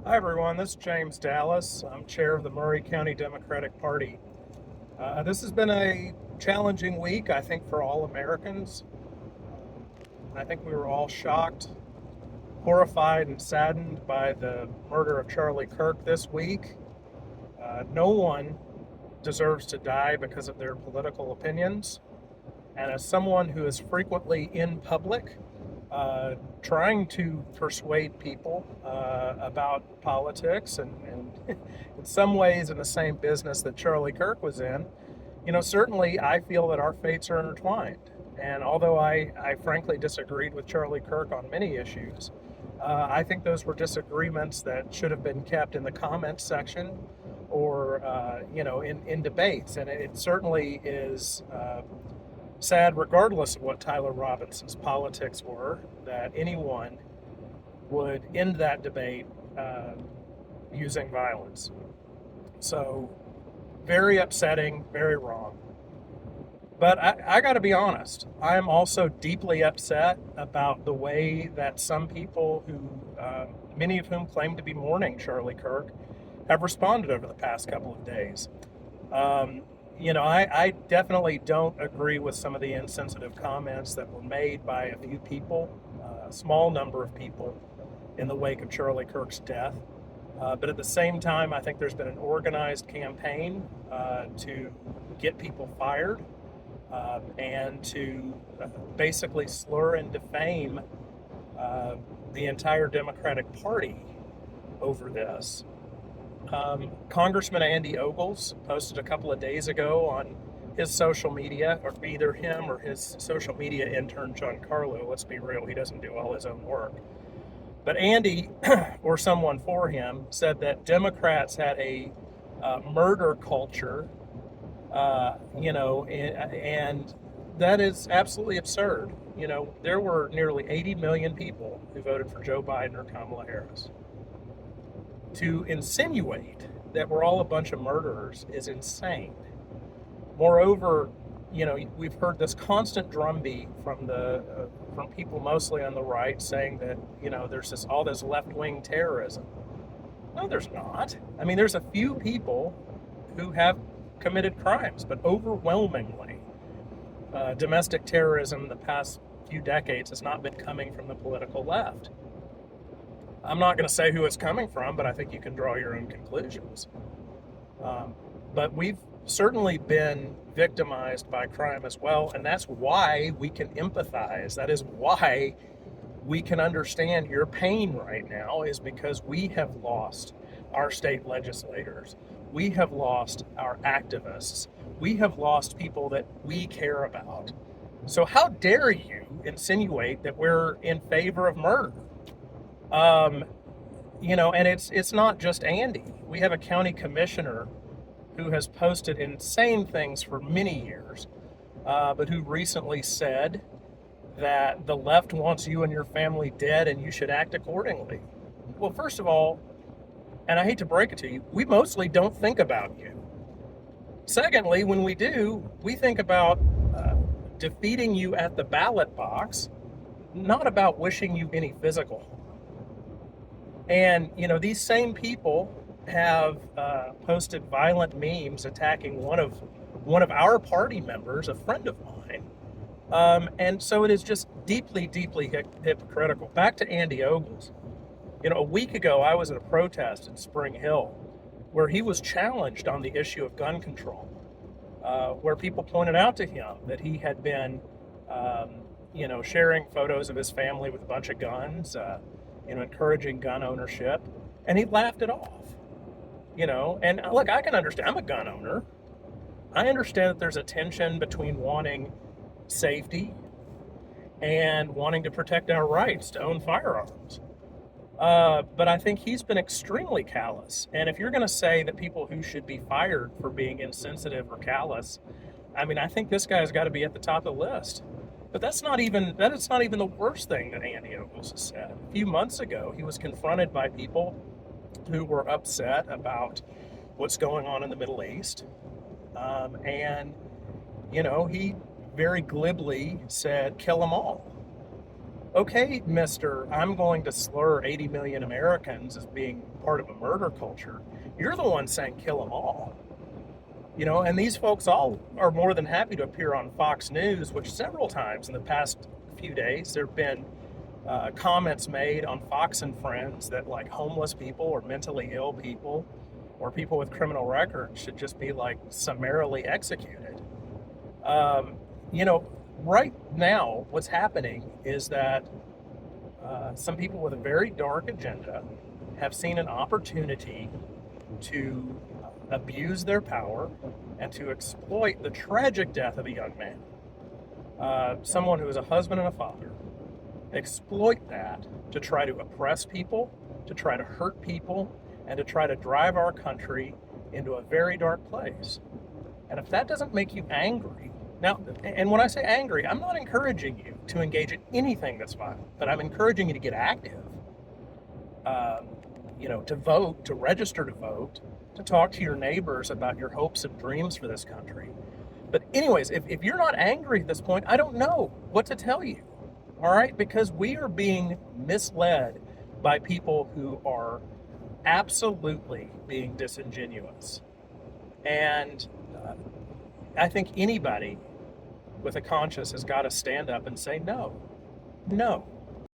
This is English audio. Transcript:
Hi, everyone. This is James Dallas. I'm chair of the Murray County Democratic Party. This has been a challenging week, I think, for all Americans. I think we were all shocked, horrified, and saddened by the murder of Charlie Kirk this week. No one deserves to die because of their political opinions. And as someone who is frequently in public, uh, trying to persuade people about politics and in some ways in the same business that Charlie Kirk was in, certainly I feel that our fates are intertwined. And although I frankly disagreed with Charlie Kirk on many issues, I think those were disagreements that should have been kept in the comments section or, in debates. And it certainly is sad, regardless of what Tyler Robinson's politics were, that anyone would end that debate using violence. So, very upsetting, very wrong. But I got to be honest, I am also deeply upset about the way that some people many of whom claim to be mourning Charlie Kirk, have responded over the past couple of days. Um, I definitely don't agree with some of the insensitive comments that were made by a few people, a small number of people, in the wake of Charlie Kirk's death. But at the same time, I think there's been an organized campaign to get people fired and to basically slur and defame uh, the entire Democratic Party over this. Congressman Andy Ogles posted a couple of days ago on his social media, or either him or his social media intern, John Carlo. Let's be real, he doesn't do all his own work. But Andy, or someone for him, said that Democrats had a murder culture, and that is absolutely absurd. There were nearly 80 million people who voted for Joe Biden or Kamala Harris. To insinuate that we're all a bunch of murderers is insane. Moreover, we've heard this constant drumbeat from people mostly on the right saying that there's all this left wing terrorism. No, there's not. I mean, there's a few people who have committed crimes, but overwhelmingly, domestic terrorism in the past few decades has not been coming from the political left. I'm not going to say who it's coming from, but I think you can draw your own conclusions. Um, but we've certainly been victimized by crime as well, and that's why we can empathize. That is why we can understand your pain right now, is because we have lost our state legislators. We have lost our activists. We have lost people that we care about. So how dare you insinuate that we're in favor of murder? Um, and it's not just Andy. We have a county commissioner who has posted insane things for many years, but who recently said that the left wants you and your family dead and you should act accordingly. Well, first of all, and I hate to break it to you, we mostly don't think about you. Secondly, when we do, we think about defeating you at the ballot box, not about wishing you any physical harm. And, these same people have posted violent memes attacking one of our party members, a friend of mine. And so it is just deeply, deeply hypocritical. Back to Andy Ogles. A week ago, I was at a protest in Spring Hill where he was challenged on the issue of gun control, where people pointed out to him that he had been, sharing photos of his family with a bunch of guns, encouraging gun ownership, and he laughed it off. And look, I can understand. I'm a gun owner. I understand that there's a tension between wanting safety and wanting to protect our rights to own firearms. But I think he's been extremely callous. And if you're going to say that people who should be fired for being insensitive or callous, I mean, I think this guy's got to be at the top of the list. But that is not even the worst thing that Andy Ogles has said. A few months ago, he was confronted by people who were upset about what's going on in the Middle East. And he very glibly said, kill them all. Okay, mister, I'm going to slur 80 million Americans as being part of a murder culture. You're the one saying kill them all. And these folks all are more than happy to appear on Fox News, which several times in the past few days there have been comments made on Fox and Friends that like homeless people or mentally ill people or people with criminal records should just be like summarily executed. Um, you know, right now, what's happening is that some people with a very dark agenda have seen an opportunity to abuse their power and to exploit the tragic death of a young man, someone who is a husband and a father, exploit that to try to oppress people, to try to hurt people, and to try to drive our country into a very dark place. And if that doesn't make you angry, now, and when I say angry, I'm not encouraging you to engage in anything that's violent, but I'm encouraging you to get active, um, to vote, to register to vote, to talk to your neighbors about your hopes and dreams for this country. But, anyways, if you're not angry at this point, I don't know what to tell you, all right? Because we are being misled by people who are absolutely being disingenuous. And I think anybody with a conscience has got to stand up and say, no, no,